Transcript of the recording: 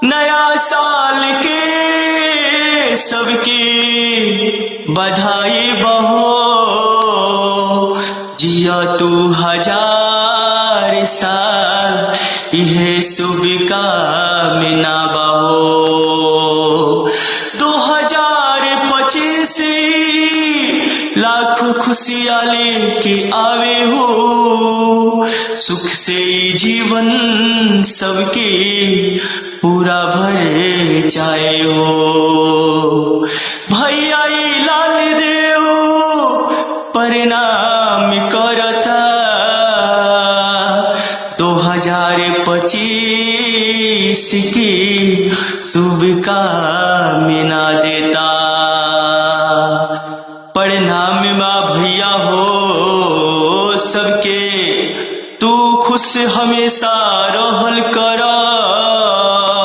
नया साल के सबके बधाई बहो, जिया तू 1000 साल यह शुभ कामना बहो। 2025 लाखों खुशियाँ लेके आवे हो, सुख से जीवन सबके पूरा भर जाए हो। भैया लाल देव प्रणाम करता, 2025 की शुभकामना देता। प्रणाम माँ भैया हो सबके, तू खुश हमेशा रहल करा,